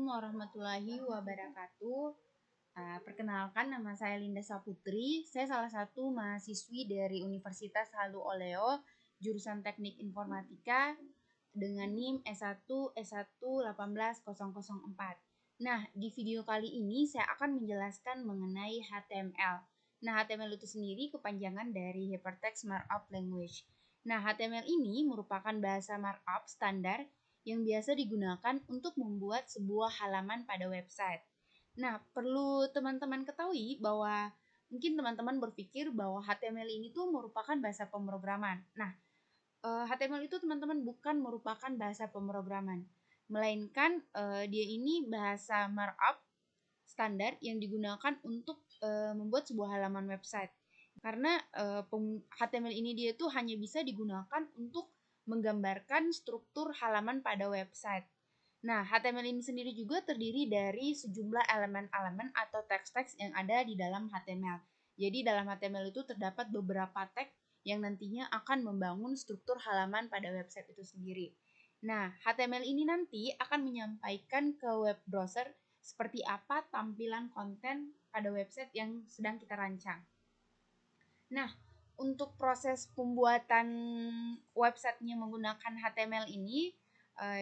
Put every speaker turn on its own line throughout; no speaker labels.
Assalamualaikum warahmatullahi wabarakatuh. Perkenalkan, nama saya Linda Saputri. Saya salah satu mahasiswi dari Universitas Halu Oleo, jurusan Teknik Informatika dengan NIM S1 S1 18004. Nah, di video kali ini saya akan menjelaskan mengenai HTML. Nah, HTML itu sendiri kepanjangan dari Hypertext Markup Language. Nah, HTML ini merupakan bahasa markup standar yang biasa digunakan untuk membuat sebuah halaman pada website. Nah, perlu teman-teman ketahui bahwa mungkin teman-teman berpikir bahwa HTML ini tuh merupakan bahasa pemrograman. Nah, HTML itu teman-teman bukan merupakan bahasa pemrograman, melainkan dia ini bahasa markup standar yang digunakan untuk membuat sebuah halaman website. Karena HTML ini dia tuh hanya bisa digunakan untuk menggambarkan struktur halaman pada website. Nah, HTML ini sendiri juga terdiri dari sejumlah elemen-elemen atau teks-teks yang ada di dalam HTML. Jadi dalam HTML itu terdapat beberapa teks yang nantinya akan membangun struktur halaman pada website itu sendiri. Nah, HTML ini nanti akan menyampaikan ke web browser seperti apa tampilan konten pada website yang sedang kita rancang. Nah, untuk proses pembuatan websitenya menggunakan HTML ini,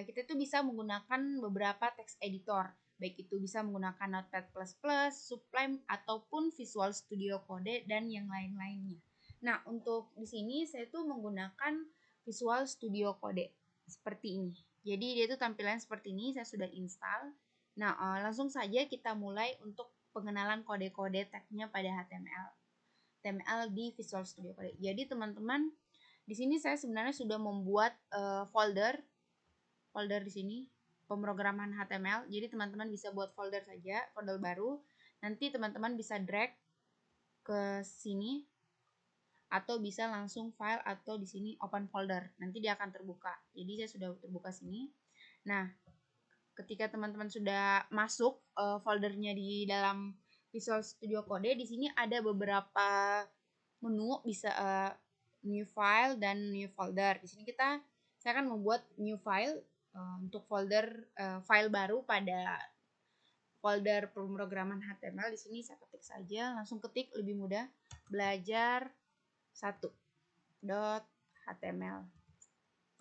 kita tuh bisa menggunakan beberapa text editor, baik itu bisa menggunakan Notepad++, Sublime, ataupun Visual Studio Code dan yang lain-lainnya. Nah, untuk di sini saya tuh menggunakan Visual Studio Code seperti ini. Jadi dia tuh tampilan seperti ini, saya sudah install. Nah, langsung saja kita mulai untuk pengenalan kode-kode tagnya pada HTML di Visual Studio Code. Jadi teman-teman, di sini saya sebenarnya sudah membuat folder di sini pemrograman HTML. Jadi teman-teman bisa buat folder saja, folder baru. Nanti teman-teman bisa drag ke sini atau bisa langsung file atau di sini open folder. Nanti dia akan terbuka. Jadi saya sudah terbuka sini. Nah, ketika teman-teman sudah masuk foldernya di dalam Visual Studio Code, di sini ada beberapa menu, bisa new file dan new folder. Di sini saya akan membuat new file untuk folder file baru pada folder pemrograman HTML. Di sini saya ketik saja, langsung ketik lebih mudah, belajar1.html.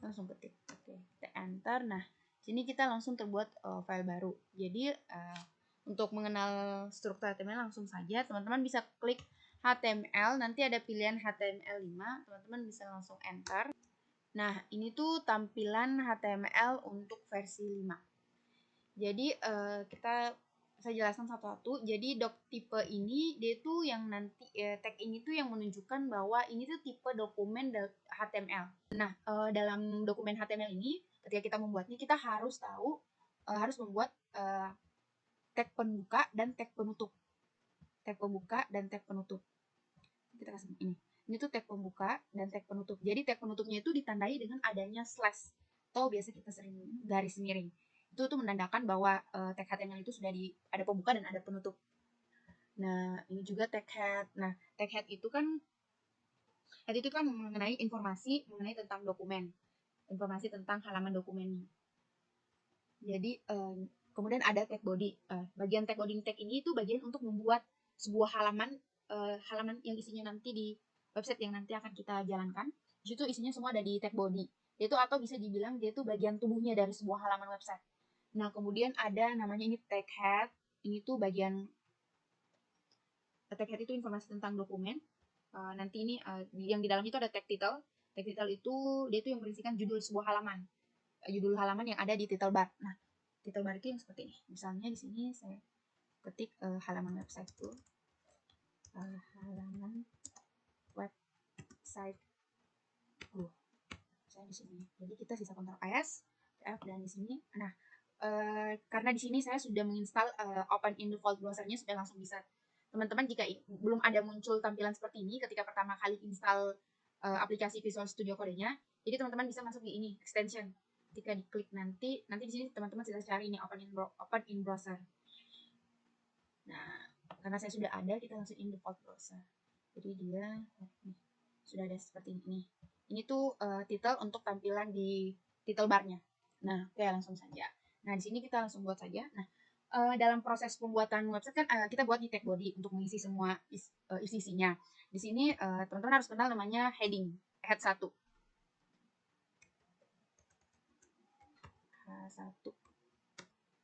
Langsung ketik. Oke, kita enter. Nah, sini kita langsung terbuat file baru. Jadi untuk mengenal struktur HTML langsung saja teman-teman bisa klik HTML, nanti ada pilihan HTML5, teman-teman bisa langsung enter. Nah, ini tuh tampilan HTML untuk versi 5. Jadi saya jelaskan satu-satu. Jadi tipe ini dia tuh yang nanti tag ini tuh yang menunjukkan bahwa ini tuh tipe dokumen HTML. Nah, dalam dokumen HTML ini ketika kita membuatnya, kita harus tahu harus membuat tag pembuka dan tag penutup. Tag pembuka dan tag penutup. Kita kasih ini. Ini tuh tag pembuka dan tag penutup. Jadi tag penutupnya itu ditandai dengan adanya slash atau biasa kita sering garis miring. Itu tuh menandakan bahwa tag HTML itu sudah ada pembuka dan ada penutup. Nah, ini juga tag head. Nah, tag head itu kan mengenai informasi mengenai tentang dokumen. Informasi tentang halaman dokumennya. Jadi kemudian ada tag body. Bagian tag body tag ini itu bagian untuk membuat sebuah halaman yang isinya nanti di website yang nanti akan kita jalankan. Di situ isinya semua ada di tag body. Itu atau bisa dibilang dia itu bagian tubuhnya dari sebuah halaman website. Nah, kemudian ada namanya ini tag head. Ini tuh bagian tag head itu informasi tentang dokumen. Nanti ini yang di dalam itu ada tag title. Tag title itu dia itu yang berisikan judul sebuah halaman. Judul halaman yang ada di title bar. Nah, title bar itu yang seperti ini. Misalnya di sini saya ketik halaman website itu. Halaman website saya di sini. Jadi kita bisa Ctrl S, F dan di sini. Nah, karena di sini saya sudah menginstal Open in Default browsernya, sudah langsung bisa. Teman-teman jika belum ada muncul tampilan seperti ini ketika pertama kali install aplikasi Visual Studio Code-nya, jadi teman-teman bisa masuk di ini extension. Ketika diklik nanti di sini teman-teman bisa cari ini Open in Browser. Nah, karena saya sudah ada, kita langsung in default browser. Jadi dia sudah ada seperti ini. Ini tuh title untuk tampilan di title barnya. Nah, oke, langsung saja. Nah, di sini kita langsung buat saja. Nah, dalam proses pembuatan website kan kita buat di tag body untuk mengisi semua isi-isinya. Di sini teman-teman harus kenal namanya heading, head 1. H1.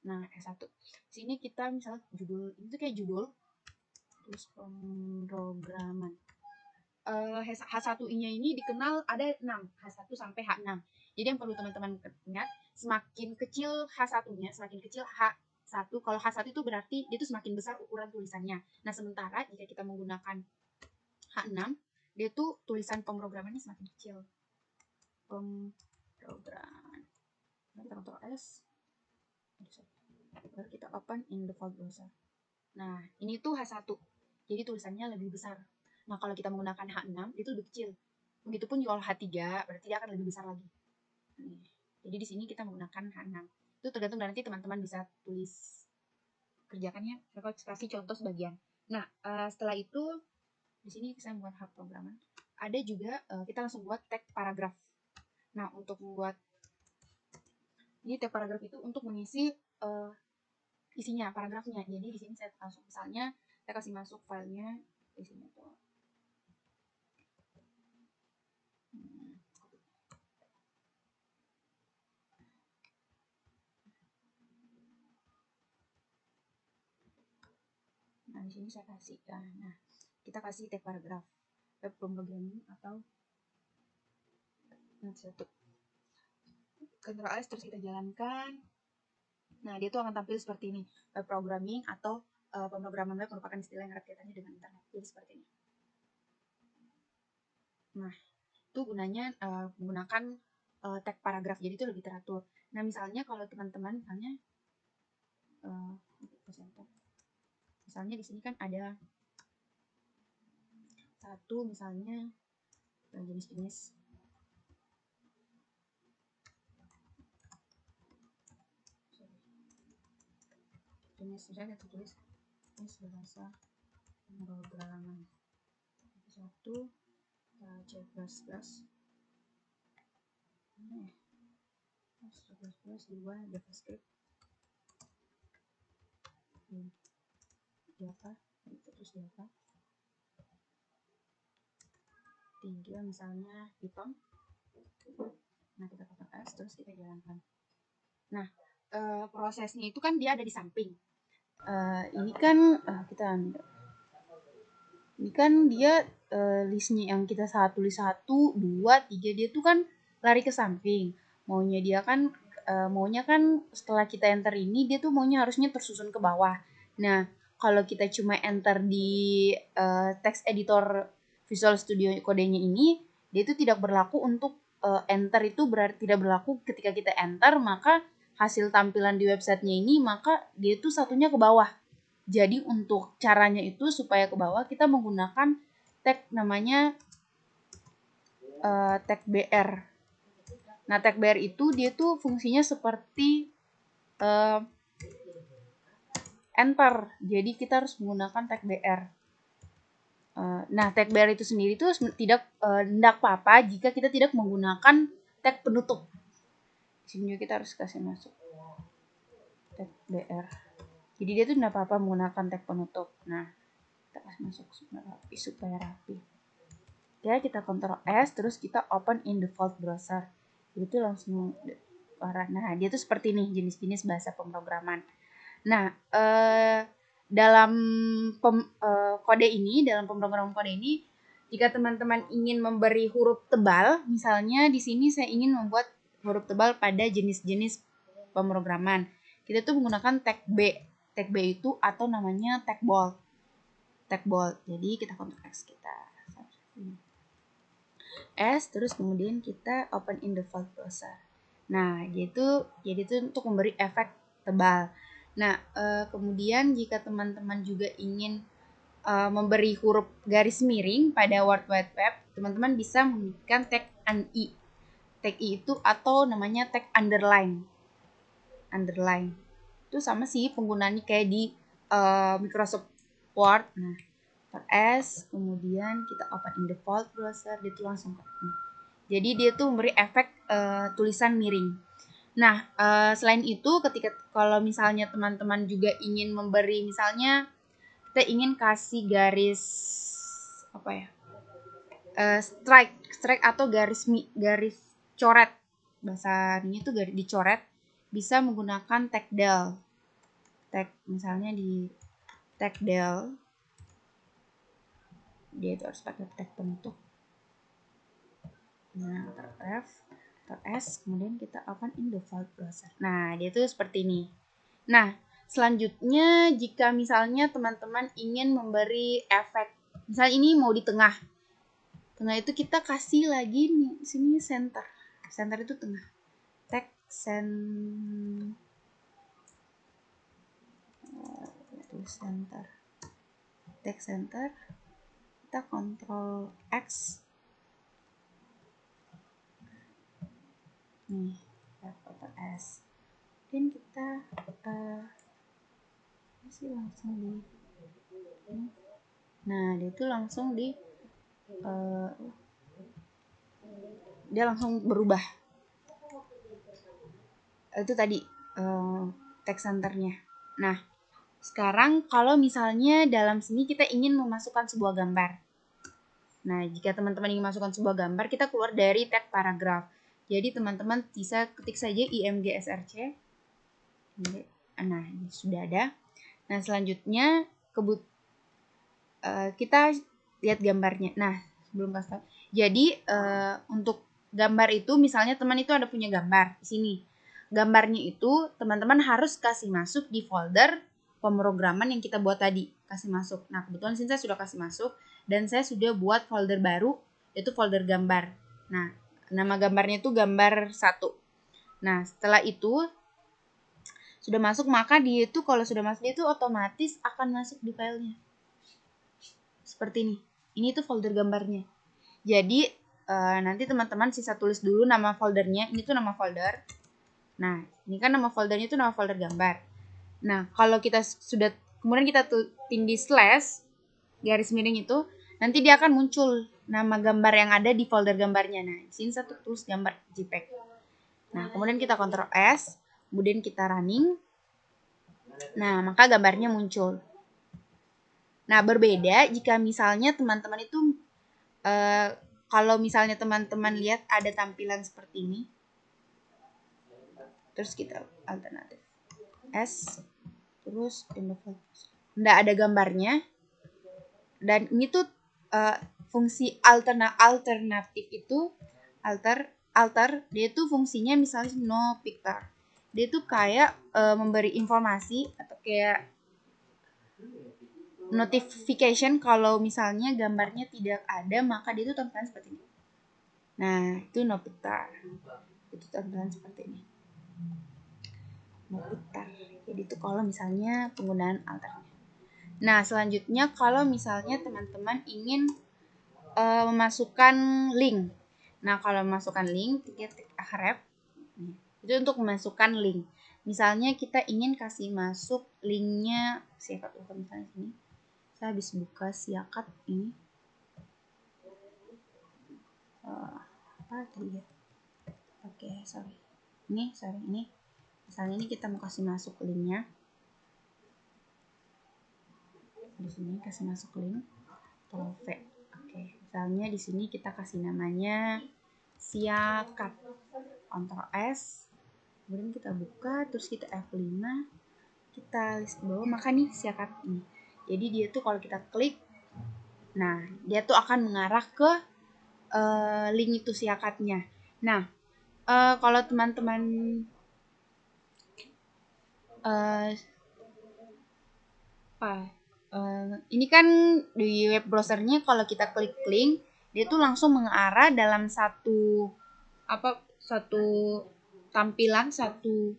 Nah, H1. Sini kita misalnya judul, ini tuh kayak judul, terus pemrograman. H1-nya ini dikenal ada 6, H1 sampai H6. Jadi yang perlu teman-teman ingat, semakin kecil H1-nya, semakin kecil H1. Kalau H1 itu berarti dia itu semakin besar ukuran tulisannya. Nah, sementara jika kita menggunakan H6, dia tuh tulisan pemrogramannya semakin kecil. Pemrograman. Kita Ctrl S. Baru kita open in default browser. Nah, ini tuh H1. Jadi tulisannya lebih besar. Nah, kalau kita menggunakan H6, itu lebih kecil. Begitupun kalau H3, berarti dia akan lebih besar lagi. Jadi di sini kita menggunakan H6. Itu tergantung nanti teman-teman bisa tulis kerjakannya. Saya kasih contoh sebagian. Nah, setelah itu di sini saya membuat hub programan. Ada juga kita langsung buat tag paragraf. Nah, untuk membuat ini tag paragraf itu untuk mengisi isinya, paragrafnya. Jadi di sini saya langsung misalnya saya kasih masuk filenya di sini tuh. Nah, di sini saya kasih. Nah, kita kasih tag paragraf. Web programming atau satu. Ctrl S terus kita jalankan. Nah, dia tuh akan tampil seperti ini. Web programming atau pemrograman web merupakan istilah yang erat kaitannya dengan internet. Jadi seperti ini. Nah, itu gunanya menggunakan tag paragraf. Jadi itu lebih teratur. Nah, misalnya kalau teman-teman misalnya di sini kan ada satu misalnya jenis-jenis misalnya kita tulis jenis bahasa pemrograman 1 C++ dua JavaScript Java terus Java 3 misalnya Python. Nah, kita Ctrl S terus kita jalankan. Nah, prosesnya itu kan dia ada di samping. Ini kan kita ambil. Ini kan dia listnya yang kita tulis 1, 2, 3 dia tuh kan lari ke samping. Maunya kan setelah kita enter ini dia tuh maunya harusnya tersusun ke bawah. Nah, kalau kita cuma enter di text editor Visual Studio Code-nya ini, dia itu tidak berlaku untuk enter itu berarti tidak berlaku ketika kita enter, maka hasil tampilan di websitenya ini maka dia itu satunya ke bawah. Jadi untuk caranya itu supaya ke bawah kita menggunakan tag namanya tag BR. Nah, tag BR itu dia tuh fungsinya seperti enter. Jadi kita harus menggunakan tag BR. Nah, tag BR itu sendiri itu tidak apa-apa jika kita tidak menggunakan tag penutup. Di sini juga kita harus kasih masuk tag BR. Jadi dia tuh tidak apa-apa menggunakan tag penutup. Nah, kita kasih masuk supaya rapi. Ya, kita Ctrl S terus kita open in default browser. Itu langsung arah. Nah, dia tuh seperti ini jenis-jenis bahasa pemrograman. Nah, dalam kode ini, dalam pemrograman kode ini, jika teman-teman ingin memberi huruf tebal, misalnya di sini saya ingin membuat huruf tebal pada jenis-jenis pemrograman. Kita tuh menggunakan tag B. Tag B itu atau namanya tag bold. Tag bold. Jadi kita Ctrl X kita S terus kemudian kita open in default browser. Nah, jadi itu untuk memberi efek tebal. Nah, kemudian jika teman-teman juga ingin memberi huruf garis miring pada World Wide Web, teman-teman bisa memberikan tag i. Tag i itu atau namanya tag underline. Underline. Itu sama sih penggunaannya kayak di Microsoft Word. Nah, S, kemudian kita open in default browser, dia tuh langsung ke ini. Jadi dia tuh memberi efek tulisan miring. Nah, selain itu ketika kalau misalnya teman-teman juga ingin memberi, misalnya kita ingin kasih garis apa ya, strike atau garis coret, bahasa ini tuh garis dicoret, bisa menggunakan tag del. Tag misalnya di tag del, dia itu harus pakai tag penutup. Nah, F, S, kemudian kita open in the file browser. Nah, dia tuh seperti ini. Nah, selanjutnya jika misalnya teman-teman ingin memberi efek, misalnya ini mau di tengah. Tengah itu kita kasih lagi nih, sini center. Center itu tengah. Tag center. Tag center. Kita Ctrl X. Nih, Ctrl S. Dan kita sih langsung di. Nah, dia itu langsung di dia langsung berubah. Itu tadi tag centernya. Nah, sekarang kalau misalnya dalam sini kita ingin memasukkan sebuah gambar. Nah, jika teman-teman ingin masukkan sebuah gambar, kita keluar dari tag paragraf. Jadi teman-teman bisa ketik saja imgsrc. Nah, ini sudah ada. Nah, selanjutnya kita lihat gambarnya. Nah, sebelum kasih tahu. Jadi untuk gambar itu, misalnya teman itu ada punya gambar di sini. Gambarnya itu teman-teman harus kasih masuk di folder pemrograman yang kita buat tadi, kasih masuk. Nah, kebetulan sini saya sudah kasih masuk dan saya sudah buat folder baru, yaitu folder gambar. Nah, nama gambarnya itu gambar 1. Nah, setelah itu sudah masuk, maka dia itu kalau sudah masuk dia itu otomatis akan masuk di filenya. Seperti ini. Ini tuh folder gambarnya. Jadi nanti teman-teman sisa tulis dulu nama foldernya. Ini tuh nama folder. Nah, ini kan nama foldernya itu nama folder gambar. Nah, kalau kita sudah kemudian kita tindih slash garis miring itu, nanti dia akan muncul nama gambar yang ada di folder gambarnya. Nah, di sini satu tulis gambar JPEG. Nah, kemudian kita Ctrl S, kemudian kita running. Nah, maka gambarnya muncul. Nah, berbeda jika misalnya teman-teman itu kalau misalnya teman-teman lihat ada tampilan seperti ini, terus kita alternatif S, terus nggak ada gambarnya, dan ini tuh fungsi alternatif itu alter dia tuh fungsinya misalnya no picture, dia tuh kayak memberi informasi atau kayak notification kalau misalnya gambarnya tidak ada, maka dia tuh tampilan seperti ini. Nah, itu no picture. Itu tampilan seperti ini. No picture. Jadi itu kalau misalnya penggunaan alternya. Nah, selanjutnya kalau misalnya teman-teman ingin memasukkan link. Nah, kalau memasukkan link, ketik href. Itu untuk memasukkan link. Misalnya kita ingin kasih masuk linknya, siakat misalnya sini. Saya habis buka siakat ini. Apa tadi ya? Oke, sorry. Ini. Misalnya ini kita mau kasih masuk linknya. Di sini kasih masuk link. Ctrl V. Oke, misalnya di sini kita kasih namanya siakat. Ctrl S. Kemudian kita buka, terus kita F5. Kita list ke bawah, maka nih siakat ini. Jadi dia tuh kalau kita klik, nah dia tuh akan mengarah ke link itu siakatnya. Nah, kalau teman-teman ini kan di web browsernya kalau kita klik link, dia tuh langsung mengarah dalam satu tampilan, satu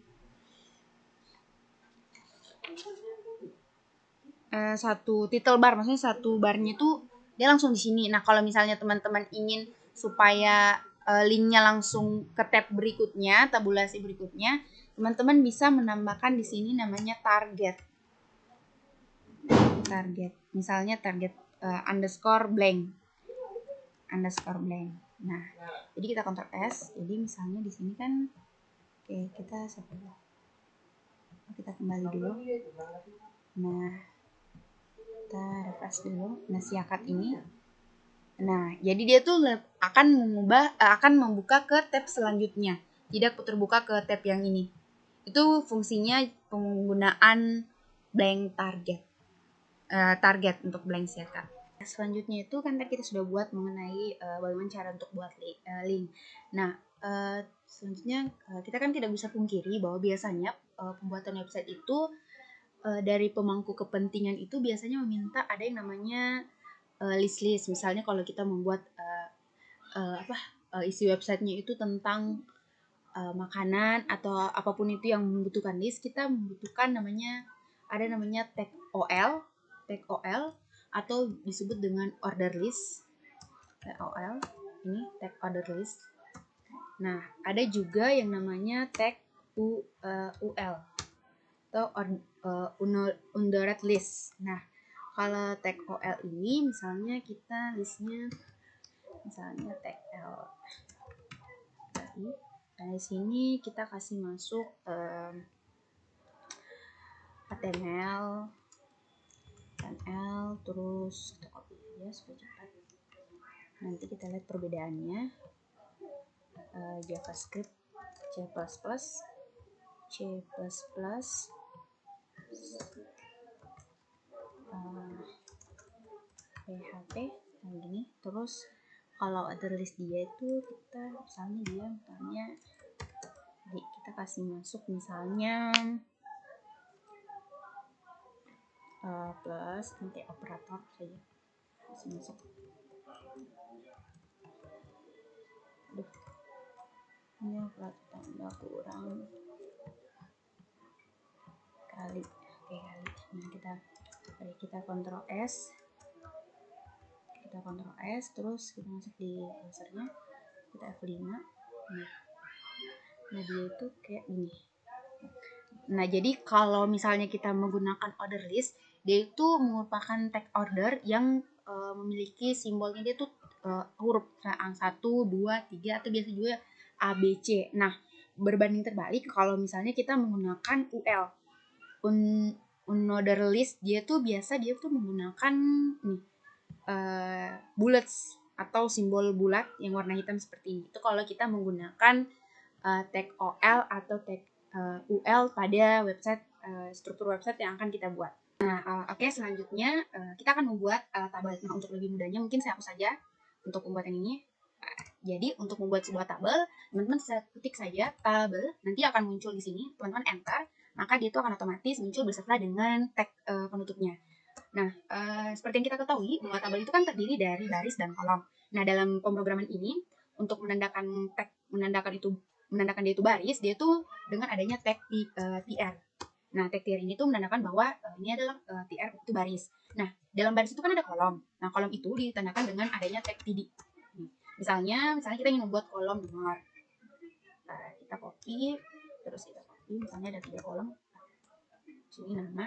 title bar, maksudnya satu barnya itu dia langsung di sini. Nah, kalau misalnya teman-teman ingin supaya linknya langsung ke tab berikutnya, tabulasi berikutnya, teman-teman bisa menambahkan di sini namanya target. Misalnya target underscore blank. Nah, jadi kita Ctrl S. Jadi misalnya di sini kan, oke, kita kembali dulu. Nah, kita refresh dulu. Nah, si akad ini. Nah, jadi dia tuh akan membuka ke tab selanjutnya. Tidak terbuka ke tab yang ini. Itu fungsinya penggunaan blank target untuk blank siakad. Selanjutnya itu kan tadi kita sudah buat mengenai bagaimana cara untuk buat link. Nah, selanjutnya kita kan tidak bisa pungkiri bahwa biasanya pembuatan website itu dari pemangku kepentingan itu biasanya meminta ada yang namanya list. Misalnya kalau kita membuat isi websitenya itu tentang makanan atau apapun itu yang membutuhkan list, kita membutuhkan namanya tag OL atau disebut dengan order list. OL ini tag order list. Nah, ada juga yang namanya tag UL atau ordered list. Nah, kalau tag OL ini misalnya kita listnya misalnya tag L. Nah, di sini kita kasih masuk HTML, terus kita copy aja supaya cepat. Nanti kita lihat perbedaannya. JavaScript, C++, PHP, kayak gini. Terus kalau other list dia itu kita kita kasih masuk misalnya plus nanti operator saja kasih masuk. Ini plat tambah kurang kali. Nah, kita Ctrl S, terus kita masuk di browsernya, kita F5. Nah, dia itu kayak gini. Nah, jadi kalau misalnya kita menggunakan order list, dia itu merupakan tag order yang memiliki simbolnya dia tuh huruf angka 1, 2, 3 atau biasa juga A, B, C. Nah, berbanding terbalik kalau misalnya kita menggunakan UL, unorder list, dia tuh menggunakan bullets atau simbol bulat yang warna hitam seperti ini. Itu kalau kita menggunakan tag OL atau tag UL pada website struktur website yang akan kita buat. Nah, oke, selanjutnya kita akan membuat tabel. Nah, untuk lebih mudahnya mungkin saya hapus saja untuk pembuatan ini. Jadi untuk membuat sebuah tabel, teman-teman bisa ketik saja tabel, nanti akan muncul di sini, teman-teman enter, maka dia itu akan otomatis muncul beserta dengan tag penutupnya. Nah, seperti yang kita ketahui, bahwa tabel itu kan terdiri dari baris dan kolom. Nah, dalam pemrograman ini, untuk menandakan dia itu baris, dia itu dengan adanya tag TR. Nah, tag TR ini tuh menandakan bahwa ini adalah TR itu baris. Nah, dalam baris itu kan ada kolom. Nah, kolom itu ditandakan dengan adanya tag TD. Misalnya kita ingin membuat kolom nomor. Nah, kita copy, misalnya ada 3 kolom. Sini nama.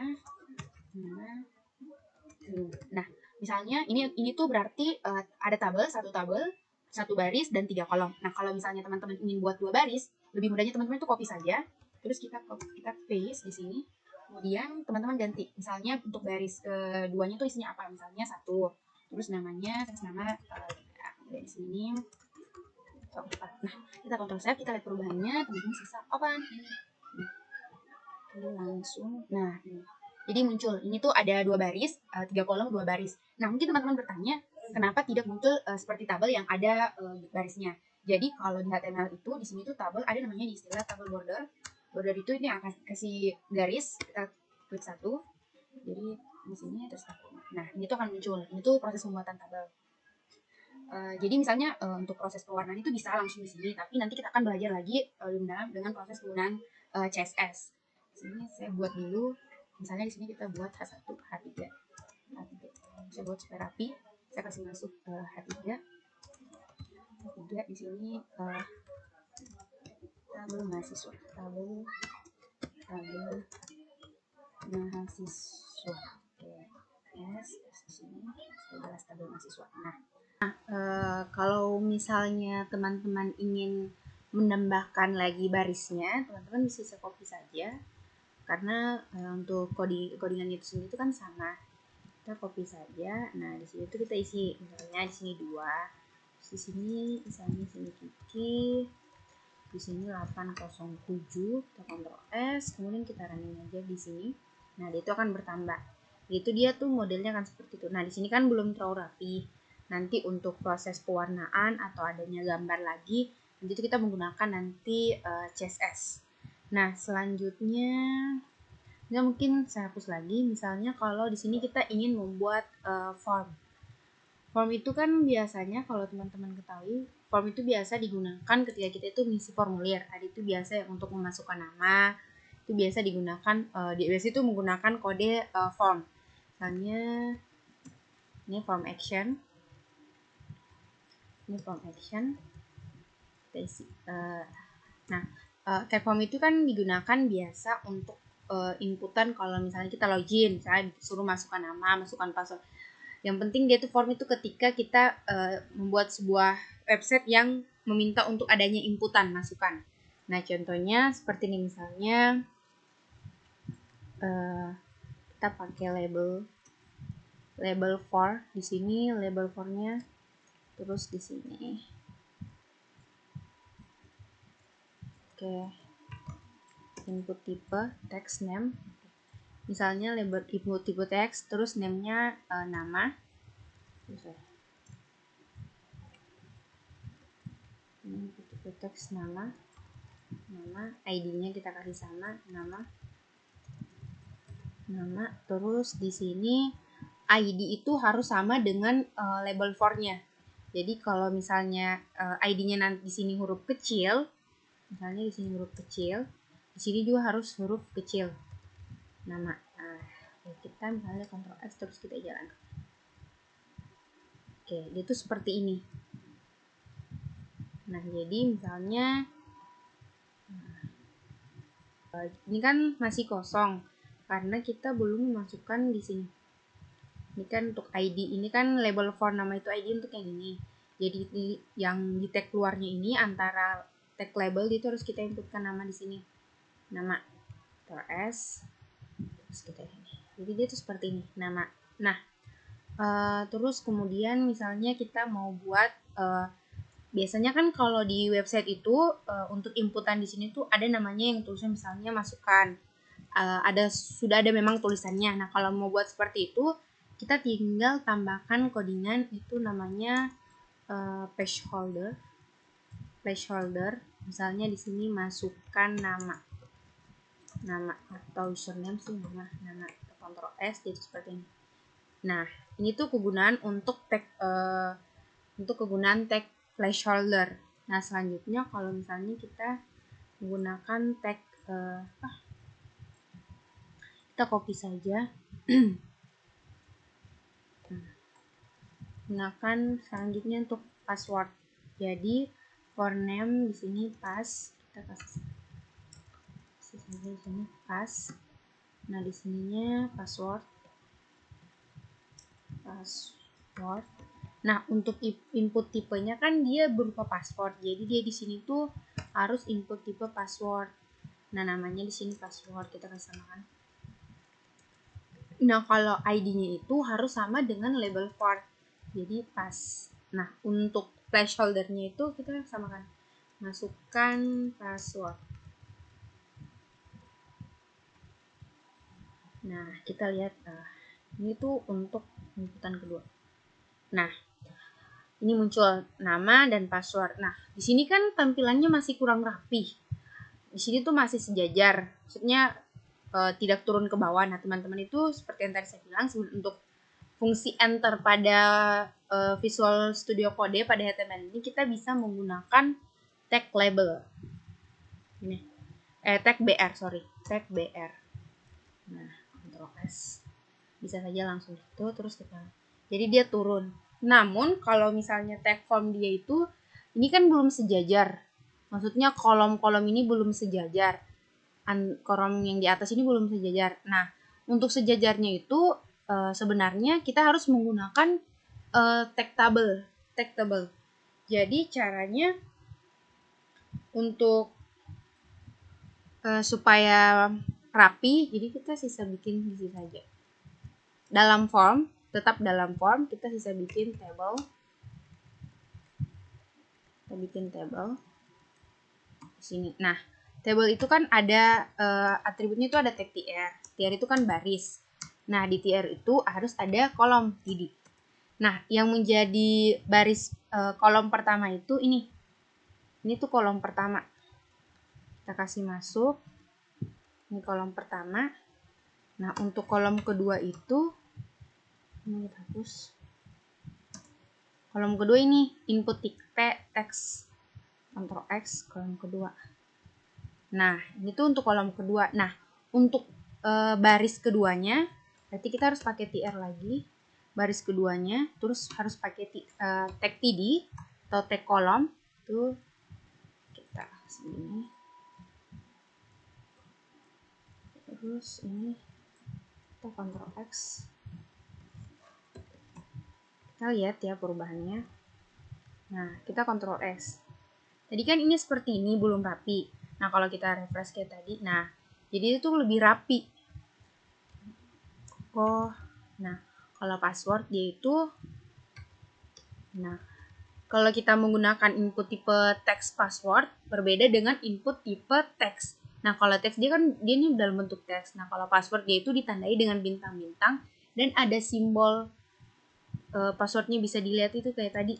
Nah, misalnya ini tuh berarti ada satu baris dan 3 kolom. Nah, kalau misalnya teman-teman ingin buat 2 baris, lebih mudahnya teman-teman itu copy saja. Terus kita paste di sini. Kemudian teman-teman ganti. Misalnya untuk baris keduanya tuh isinya apa? Misalnya 1. Terus namanya, dari sini. Nah, kita Ctrl Save, kita lihat perubahannya, teman-teman sisa open. Ini langsung. Nah, ini. Jadi muncul, ini tuh ada 2 baris, 3 kolom, 2 baris. Nah, mungkin teman-teman bertanya, kenapa tidak muncul seperti tabel yang ada barisnya? Jadi kalau di HTML itu, di sini tuh tabel ada namanya di istilah tabel border. Border itu ini akan kasih garis, kita klik 1. Jadi di sini terus 1. Nah, ini tuh akan muncul. Ini tuh proses pembuatan tabel. Jadi misalnya untuk proses pewarnaan itu bisa langsung di sini, tapi nanti kita akan belajar lagi lebih dalam dengan proses penggunaan CSS. Di sini saya buat dulu. Misalnya di sini kita buat H1, H3. Saya buat supaya rapi. Saya kasih masuk H3. Di sini tabel mahasiswa. Oke. Yes, di sini saya balas tabel mahasiswa. Nah, kalau misalnya teman-teman ingin menambahkan lagi barisnya, teman-teman bisa copy saja karena untuk codingan itu sendiri itu kan sama. Kita copy saja. Nah, di sini tuh kita isi misalnya di sini 2, di sini misalnya sini Kiki, di sini 807, kita Ctrl S, kemudian kita running aja di sini. Nah, itu akan bertambah. Itu dia tuh modelnya kan seperti itu. Nah, di sini kan belum terlalu rapi. Nanti untuk proses pewarnaan atau adanya gambar lagi, nanti itu kita menggunakan nanti CSS. Nah, selanjutnya ya mungkin saya hapus lagi. Misalnya kalau di sini kita ingin membuat form. Form itu kan biasanya kalau teman-teman ketahui, form itu biasa digunakan ketika kita itu mengisi formulir. Ada itu biasa untuk memasukkan nama, itu biasa digunakan biasa itu menggunakan kode form. Misalnya ini form action. Ini form action. Kita isi. Tag form itu kan digunakan biasa untuk inputan kalau misalnya kita login, misalnya disuruh masukkan nama, masukkan password. Yang penting dia itu form itu ketika kita membuat sebuah website yang meminta untuk adanya inputan masukan. Nah, contohnya seperti ini misalnya kita pakai label for di sini, label for-nya terus di sini. Oke. Input type text name. Misalnya label input type text terus name-nya nama. Input type text nama, ID-nya kita kasih sama nama, terus di sini ID itu harus sama dengan label for-nya. Jadi kalau misalnya ID-nya nanti di sini huruf kecil, misalnya di sini huruf kecil, di sini juga harus huruf kecil nama. Nah, kita misalnya Ctrl X terus kita jalankan. Oke, dia tuh seperti ini. Nah, jadi misalnya ini kan masih kosong karena kita belum memasukkan di sini. Ini kan untuk ID, ini kan label for nama itu ID untuk yang ini. Jadi yang di tag keluarnya ini antara tag label itu harus kita inputkan nama di sini. Nama S terus kita ini. Jadi dia tuh seperti ini, nama. Nah, terus kemudian misalnya kita mau buat biasanya kan kalau di website itu untuk inputan di sini tuh ada namanya yang tulisnya misalnya masukkan. Sudah ada memang tulisannya. Nah, kalau mau buat seperti itu, kita tinggal tambahkan codingan itu namanya placeholder. Misalnya di sini masukkan nama atau username sih nama Ctrl S jadi seperti ini. Nah, ini tuh kegunaan untuk tag placeholder. Nah, selanjutnya kalau misalnya kita menggunakan tag kita copy saja. Gunakan selanjutnya untuk password. Jadi for name di sini pass, kita kasih di sini pass. Nah, di sininya password. Nah, untuk input tipenya kan dia berupa password. Jadi dia di sini tuh harus input tipe password. Nah, namanya di sini password, kita kasih samakan. Nah, kalau ID-nya itu harus sama dengan label for. Jadi pas. Nah, untuk placeholder-nya itu kita samakan. Masukkan password. Nah, kita lihat ini tuh untuk inputan kedua. Nah, ini muncul nama dan password. Nah, di sini kan tampilannya masih kurang rapi. Di sini tuh masih sejajar. Maksudnya tidak turun ke bawah. Nah, teman-teman itu seperti yang tadi saya bilang, untuk fungsi enter pada Visual Studio Code pada HTML ini kita bisa menggunakan tag label. Ini tag BR. Nah, Ctrl S. Bisa saja langsung itu terus kita. Jadi dia turun. Namun kalau misalnya tag form dia itu ini kan belum sejajar. Maksudnya kolom-kolom ini belum sejajar. Kolom yang di atas ini belum sejajar. Nah, untuk sejajarnya itu sebenarnya kita harus menggunakan tag table. Jadi caranya Untuk supaya rapi, jadi kita sisa bikin di sini saja. Dalam form, tetap dalam form, kita sisa bikin table. Kita bikin table di sini. Nah, table itu kan ada atributnya itu ada tag tr. Tr itu kan baris. Nah, di tr itu harus ada kolom td. Nah, yang menjadi baris kolom pertama itu ini. Ini tuh kolom pertama. Kita kasih masuk. Ini kolom pertama. Nah, untuk kolom kedua itu ini kita hapus. Kolom kedua ini input teks. Ctrl X kolom kedua. Nah, ini tuh untuk kolom kedua. Nah, untuk baris keduanya berarti kita harus pakai tr lagi. Baris keduanya terus harus pakai tag td atau tag kolom. Itu kita sini. Terus ini kita Ctrl X. Kita lihat ya perubahannya. Nah, kita Ctrl X. Tadi kan ini seperti ini, belum rapi. Nah, kalau kita refresh kayak tadi, nah, jadi itu lebih rapi. Oh, nah, kalau password dia itu, nah, kalau kita menggunakan input tipe teks password, berbeda dengan input tipe teks. Nah, kalau teks dia kan, dia ini dalam bentuk teks. Nah, kalau password dia itu ditandai dengan bintang-bintang, dan ada simbol passwordnya bisa dilihat itu kayak tadi.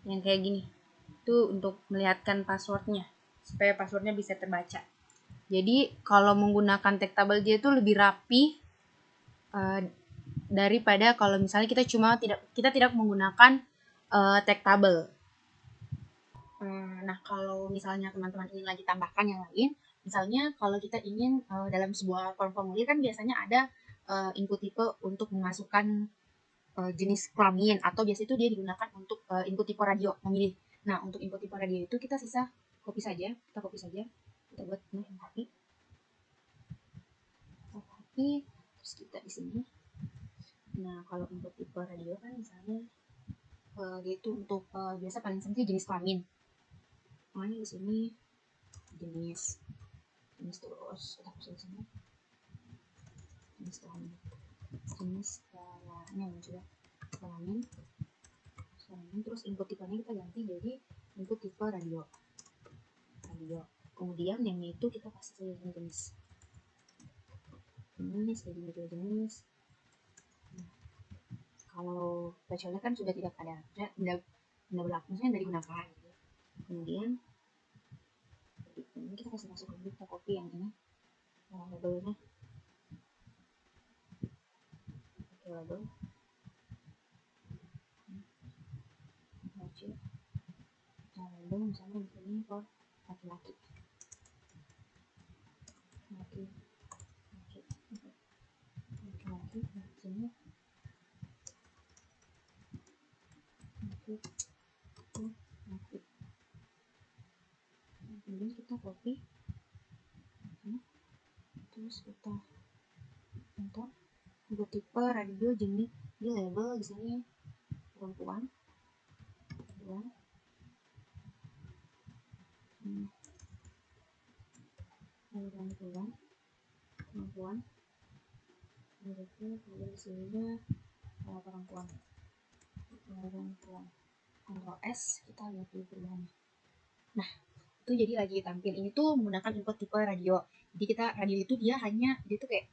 Yang kayak gini. Itu untuk melihatkan passwordnya supaya passwordnya bisa terbaca. Jadi kalau menggunakan tag table dia itu lebih rapi daripada kalau misalnya kita tidak menggunakan tag table. Nah, kalau misalnya teman-teman ingin lagi tambahkan yang lain, misalnya kalau kita ingin dalam sebuah formulir kan biasanya ada input tipe untuk memasukkan jenis kelamin, atau biasa itu dia digunakan untuk input tipe radio memilih. Nah, untuk input tipe radio itu kita sisa copy saja, kita buat ini copy, terus kita di sini. Nah, kalau input tipe radio kan misalnya dia itu untuk biasa paling sering jenis kelamin. Makanya di sini jenis terus kita hapus di sini jenis kelamin, ini muncul kelamin. Terus input tipenya kita ganti jadi input tipe radio. Kemudian yang itu kita kasih saja jenis jenis. Nah, kalau thresholdnya kan sudah tidak ada, tidak berlaku, misalnya dari digunakan. Kemudian ini kita kasih masuk lagi, kita copy yang ini labelnya, label label misalnya di sini for laki-laki. Di sini kemudian kita copy, terus kita enter untuk tipe radio jenis di label di sini perempuan. Perempuan. Kemudian di sininya perempuan. Ctrl S, kita lihat dulu perubahannya. Nah, itu jadi lagi tampil. Ini tuh menggunakan input tipe radio. Jadi radio itu dia tuh kayak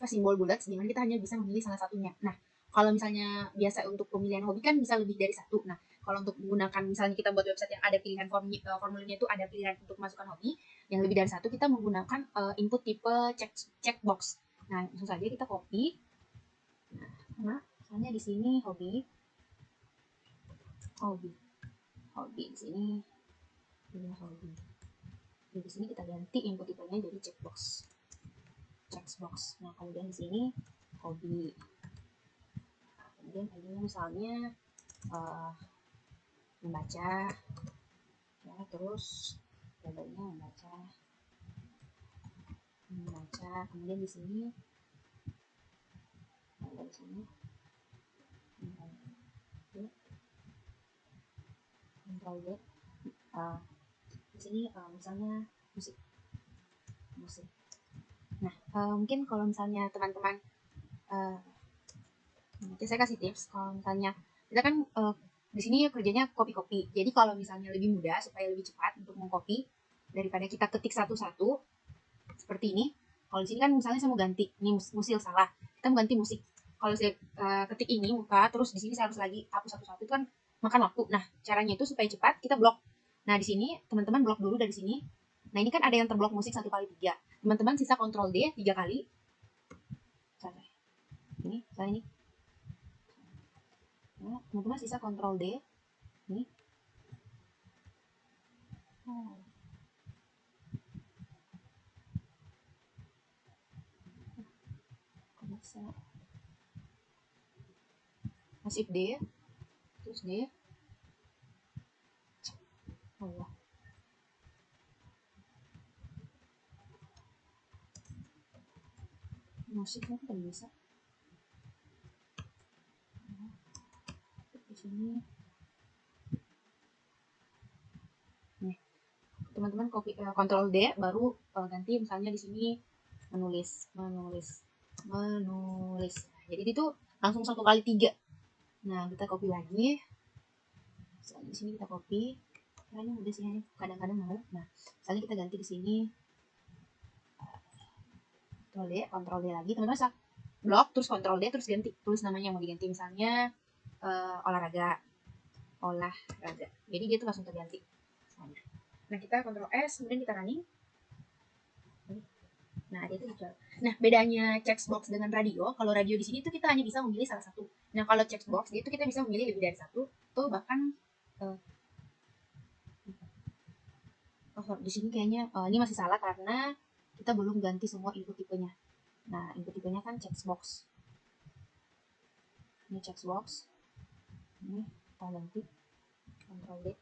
simbol bulat, sedangkan kita hanya bisa memilih salah satunya. Nah, kalau misalnya biasa untuk pemilihan hobi kan bisa lebih dari satu. Nah, kalau untuk menggunakan misalnya kita buat website yang ada pilihan formulirnya itu ada pilihan untuk masukkan hobi yang lebih dari satu, kita menggunakan input tipe checkbox. Nah, langsung saja kita copy. Nah, misalnya di sini hobi di sini hobi. Di sini kita ganti input tipenya jadi checkbox. Nah, kemudian di sini hobi. Kemudian ID-nya misalnya membaca, ya, terus labelnya membaca. Kemudian di sini Ctrl D. Di sini misalnya musik. Nah, mungkin kalau misalnya teman-teman, nanti saya kasih tips. Kalau misalnya kita kan di sini kerjanya copy. Jadi kalau misalnya lebih mudah supaya lebih cepat untuk mengcopy daripada kita ketik satu-satu seperti ini. Kalau di sini kan misalnya saya mau ganti, ini musil salah, kita mau ganti musik. Kalau saya ketik ini muka, terus di sini saya harus lagi hapus satu-satu, itu kan makan waktu. Nah, caranya itu supaya cepat kita blok. Nah, di sini teman-teman blok dulu dari sini. Nah, ini kan ada yang terblok musik 1 kali 3. Teman-teman sisa Ctrl D 3 kali. Ini, saya ini. Nah, teman-teman sisa Ctrl D. Ini. Bisa. Masif D, terus D. Allah. Musiknya kan bisa. Di sini. Nih, teman-teman copy Ctrl D, baru ganti misalnya di sini menulis. Jadi itu langsung 1 kali 3. Nah, kita copy lagi. Misalnya di sini kita copy. Kayaknya udah sih, kadang-kadang mau. Nah, misalnya kita ganti di sini. Ctrl D lagi. Teman-teman bisa blok, terus Ctrl D, terus ganti. Tulis namanya yang mau diganti. Misalnya olahraga. Jadi dia tuh langsung terganti. Nah, kita Ctrl S, kemudian kita running. Nah, dia itu dijual. Nah, bedanya checkbox dengan radio, kalau radio di sini itu kita hanya bisa memilih salah satu. Nah, kalau checkbox itu kita bisa memilih lebih dari satu, tuh bahkan di sini kayaknya ini masih salah karena kita belum ganti semua input tipenya. Nah, input tipenya kan checkbox. Ini checkbox. Ini kita ganti Ctrl D.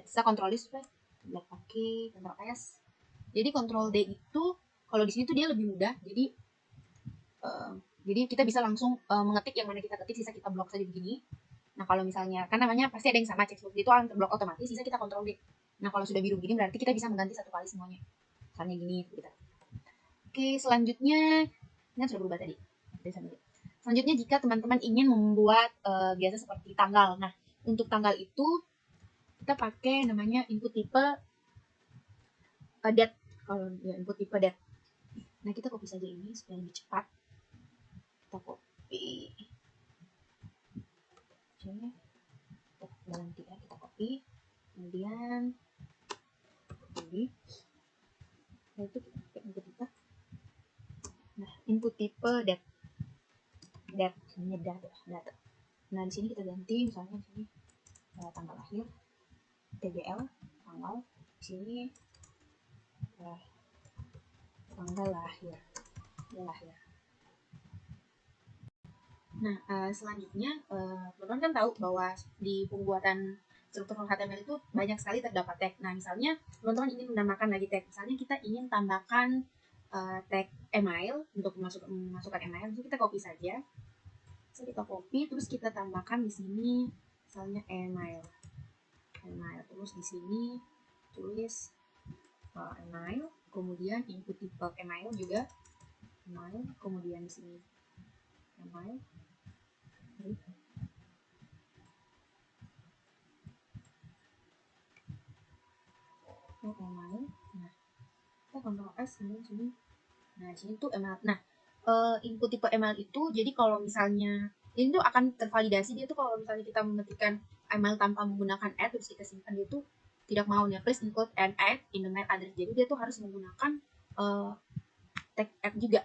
Bisa Ctrl D supaya black pakai Ctrl S. Jadi Ctrl D itu kalau di sini tuh dia lebih mudah. Jadi kita bisa langsung mengetik yang mana kita ketik, sisa kita blok saja begini. Nah, kalau misalnya kan namanya pasti ada yang sama checkbox itu akan terblok otomatis, sisa kita Ctrl D. Nah, kalau sudah biru gini berarti kita bisa mengganti 1 kali semuanya. Misalnya gini gitu. Oke, selanjutnya ini sudah berubah tadi. Selanjutnya jika teman-teman ingin membuat biasa seperti tanggal. Nah, untuk tanggal itu kita pakai namanya input tipe date. Kalau ya input tipe date. Nah, kita copy saja ini supaya lebih cepat. Kita copy. Nanti ya kita copy. Kemudian ini. Nah, itu kita pakai input tipe. Nah, input tipe date. Data. Nah, di sini kita ganti misalnya di sini tanggal lahir, TGL, tanggal, di sini tanggal lahir. Nah, selanjutnya teman-teman kan tahu bahwa di pembuatan struktur HTML itu banyak sekali terdapat tag. Nah, misalnya teman-teman ingin menambahkan lagi tag. Misalnya kita ingin tambahkan tag email untuk memasukkan email, jadi kita copy saja. Kita copy, terus kita tambahkan di sini misalnya email. Terus di sini tulis email, kemudian input tipe email juga email, kemudian di sini email. Email. Nah, kita Ctrl S kemudian sini. Nah, sini tuh email. Nah, input tipe email itu jadi kalau misalnya ini tuh akan tervalidasi, dia tuh kalau misalnya kita mengetikkan email tanpa menggunakan add terus kita simpan, dia tuh tidak mau ya, please include an add in the mail address. Jadi dia tuh harus menggunakan tag add juga.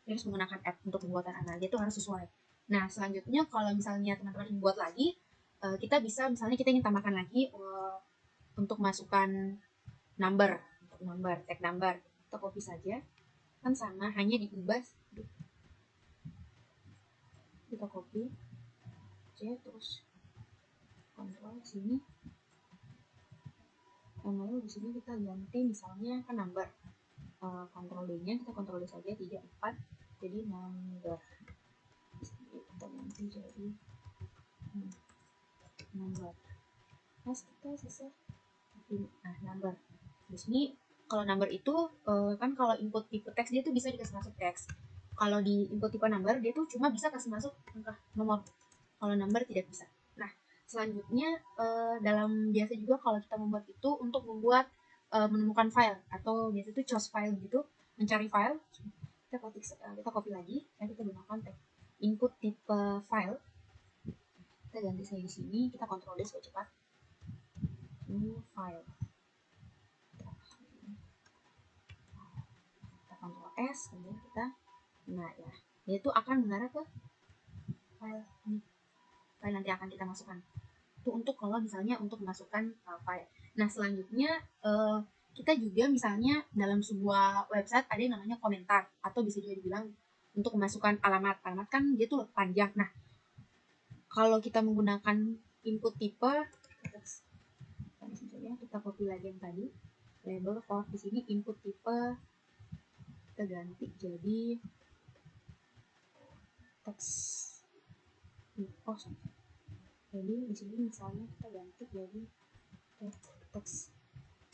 Dia harus menggunakan add untuk pembuatan email, dia tuh harus sesuai. Nah, selanjutnya kalau misalnya teman-teman ingin buat lagi, kita bisa misalnya kita ingin tambahkan lagi untuk masukkan tag number, kita copy saja, kan sama, hanya diubah. Kita copy C, terus kontrol sini, lalu di sini kita ganti misalnya ke number, kontrol D nya kita kontrol D saja 3 4, jadi number. Kita ganti jadi number. kita sisa ini. Nah, number. Di sini kalau number itu kan kalau input tipe teks dia tuh bisa dikasih masuk teks. Kalau di input tipe number dia tuh cuma bisa kasih masuk angka nomor. Kalau number tidak bisa. Nah, selanjutnya dalam biasa juga kalau kita membuat itu untuk membuat menemukan file atau biasa itu choose file gitu, mencari file. Kita copy lagi dan kita gunakan tag input tipe file. Kita ganti saja di sini, kita kontrol D supaya cepat. New file. Kita kontrol S, kemudian kita ya, dia itu akan mengarah ke file ini. File nanti akan kita masukkan. Itu untuk kalau misalnya untuk memasukkan file. Nah, selanjutnya kita juga misalnya dalam sebuah website ada yang namanya komentar atau bisa juga dibilang untuk memasukkan alamat. Alamat kan dia tuh panjang. Nah, kalau kita menggunakan input tipe kita copy lagi yang tadi label for di sini input tipe kita ganti jadi teks. Jadi di sini misalnya kita ganti jadi teks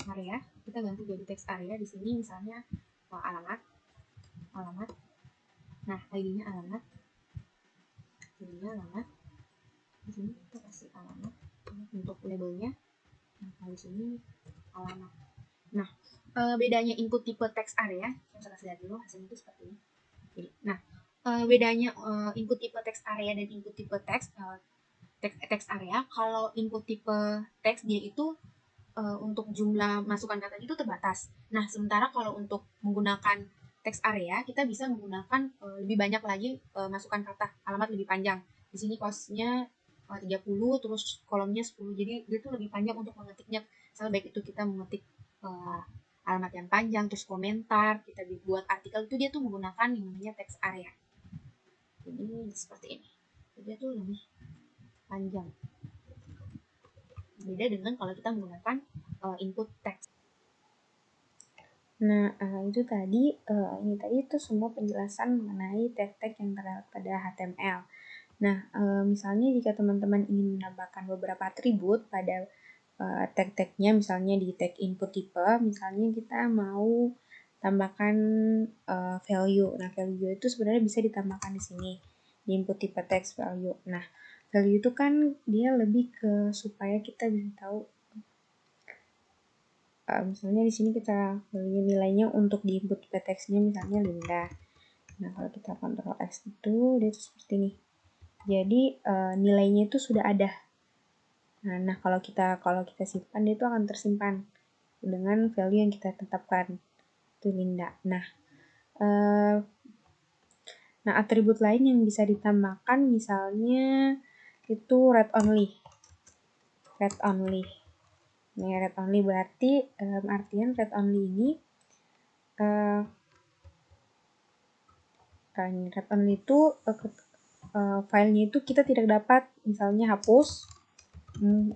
area, kita ganti jadi teks area. Di sini misalnya alamat. Nah, ID-nya alamat. Di sini kita kasih alamat untuk labelnya. Nah, di sini alamat. Nah, bedanya input tipe teks area, saya kasih lihat dulu hasilnya itu seperti ini. Jadi, nah, bedanya input tipe teks area dan input tipe teks area, kalau input tipe teks dia itu untuk jumlah masukan kata itu terbatas. Nah, sementara kalau untuk menggunakan teks area, kita bisa menggunakan lebih banyak lagi masukan kata, alamat lebih panjang. Di sini costnya 30, terus kolomnya 10. Jadi, dia tuh lebih panjang untuk mengetiknya. Misalnya baik itu kita mengetik alamat yang panjang, terus komentar, kita dibuat artikel, itu dia tuh menggunakan yang namanya teks area. Jadi, seperti ini. Jadi, dia tuh lebih panjang. Beda dengan kalau kita menggunakan input teks. Nah, itu tadi itu semua penjelasan mengenai tag-tag yang terdapat pada HTML. Nah, misalnya jika teman-teman ingin menambahkan beberapa atribut pada tag-tagnya, misalnya di tag input tipe, misalnya kita mau tambahkan value. Nah, value itu sebenarnya bisa ditambahkan di sini, di input tipe text value. Nah, value itu kan dia lebih ke supaya kita bisa tahu misalnya di sini kita beli nilainya untuk di input tipe teksnya misalnya Linda. Nah, kalau kita Ctrl X itu dia seperti ini. Jadi nilainya itu sudah ada. Nah, kalau kita simpan dia itu akan tersimpan dengan value yang kita tetapkan. Itu Linda. Nah, atribut lain yang bisa ditambahkan misalnya itu read only. Nah, read only berarti artian read only ini read only itu filenya itu kita tidak dapat misalnya hapus,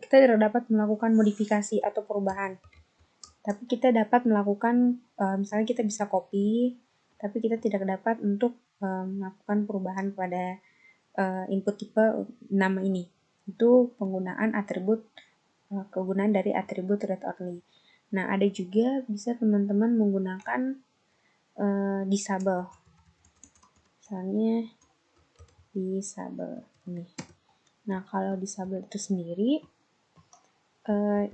kita tidak dapat melakukan modifikasi atau perubahan, tapi kita dapat melakukan misalnya kita bisa copy, tapi kita tidak dapat untuk melakukan perubahan pada input tipe nama ini. Itu penggunaan atribut kegunaan dari atribut read only. Nah, ada juga bisa teman-teman menggunakan disable. Misalnya disable ini. Nah, kalau disable itu sendiri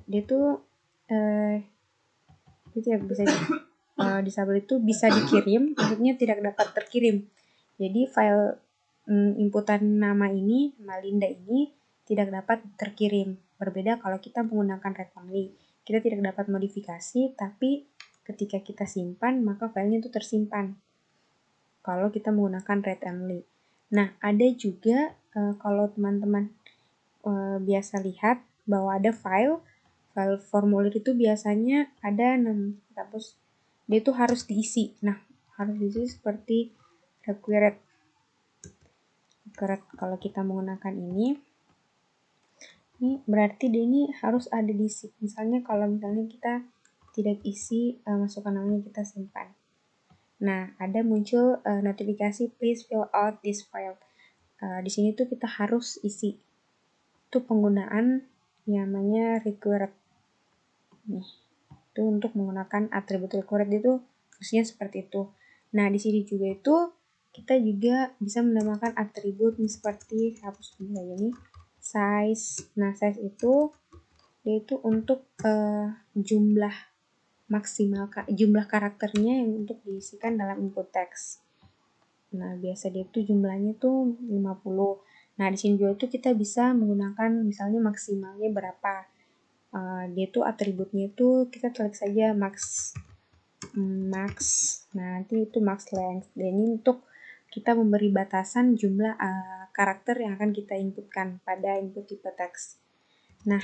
dia tuh itu ya bisa disable itu bisa dikirim, maksudnya tidak dapat terkirim. Jadi file inputan nama ini, nama Linda ini tidak dapat terkirim. Berbeda kalau kita menggunakan read only. Kita tidak dapat modifikasi, tapi ketika kita simpan, maka filenya itu tersimpan. Kalau kita menggunakan read only. Nah, ada juga kalau teman-teman biasa lihat bahwa ada file formulir itu biasanya ada terus dia itu harus diisi. Nah, harus diisi seperti required. Kalau kita menggunakan ini berarti dia ini harus ada diisi. Misalnya kalau kita tidak isi masukkan namanya, kita simpan. Nah, ada muncul notifikasi please fill out this file. Di sini tuh kita harus isi. Itu penggunaan
namanya required. Nih, itu untuk menggunakan atribut required itu fungsinya seperti itu. Nah, di sini juga itu kita juga bisa menambahkan atribut seperti hapus dulu ini size. Nah, size itu yaitu untuk jumlah maksimal jumlah karakternya yang untuk diisikan dalam input teks. Nah, biasa dia itu jumlahnya tuh 50. Nah, di sini juga itu kita bisa menggunakan misalnya maksimalnya berapa. Dia tuh atributnya itu kita klik saja max. Nah, nanti itu max length. Dan ini untuk kita memberi batasan jumlah karakter yang akan kita inputkan pada input tipe teks. Nah,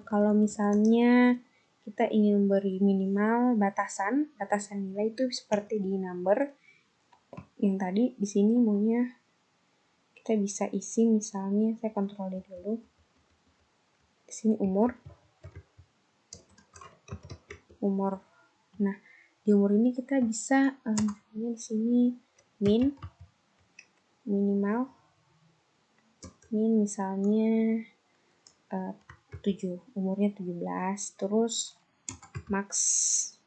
kalau misalnya kita ingin memberi minimal batasan nilai itu seperti di number yang tadi. Di sini maunya kita bisa isi, misalnya saya kontrol dulu. Di sini umur. Nah, di umur ini kita bisa misalnya di sini minimal misalnya 7, umurnya 17, terus maxnya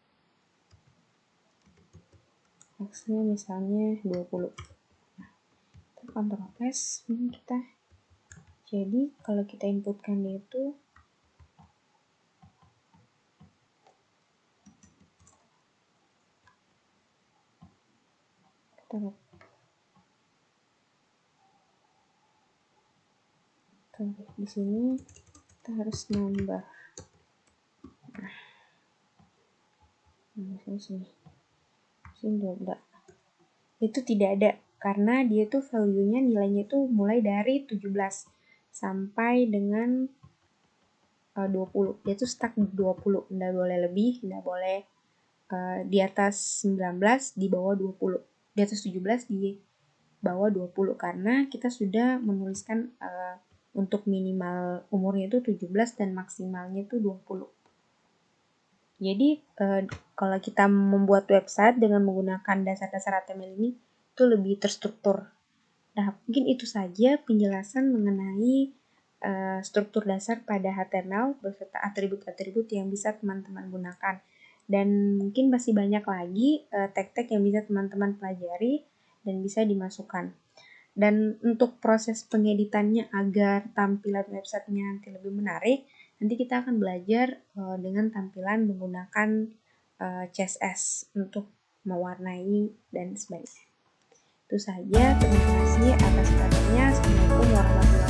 misalnya 20. Nah, kita kontrol S kita. Jadi kalau kita inputkan dia itu di sini kita harus nambah. Sini itu tidak ada karena dia tuh value-nya nilainya itu mulai dari 17 sampai dengan 20. Dia tuh stuck di 20, nggak boleh lebih, nggak boleh di atas 19, di bawah 20. Di atas 17, di bawah 20 karena kita sudah menuliskan untuk minimal umurnya itu 17 dan maksimalnya itu 20. Jadi kalau kita membuat website dengan menggunakan dasar-dasar HTML ini itu lebih terstruktur. Nah, mungkin itu saja penjelasan mengenai struktur dasar pada HTML beserta atribut-atribut yang bisa teman-teman gunakan. Dan mungkin masih banyak lagi tag-tag yang bisa teman-teman pelajari dan bisa dimasukkan. Dan untuk proses pengeditannya agar tampilan websitenya nanti lebih menarik, nanti kita akan belajar dengan tampilan menggunakan CSS untuk mewarnai dan sebagainya. Itu saja, terima kasih atas perhatiannya. Assalamualaikum warahmatullahi wabarakatuh.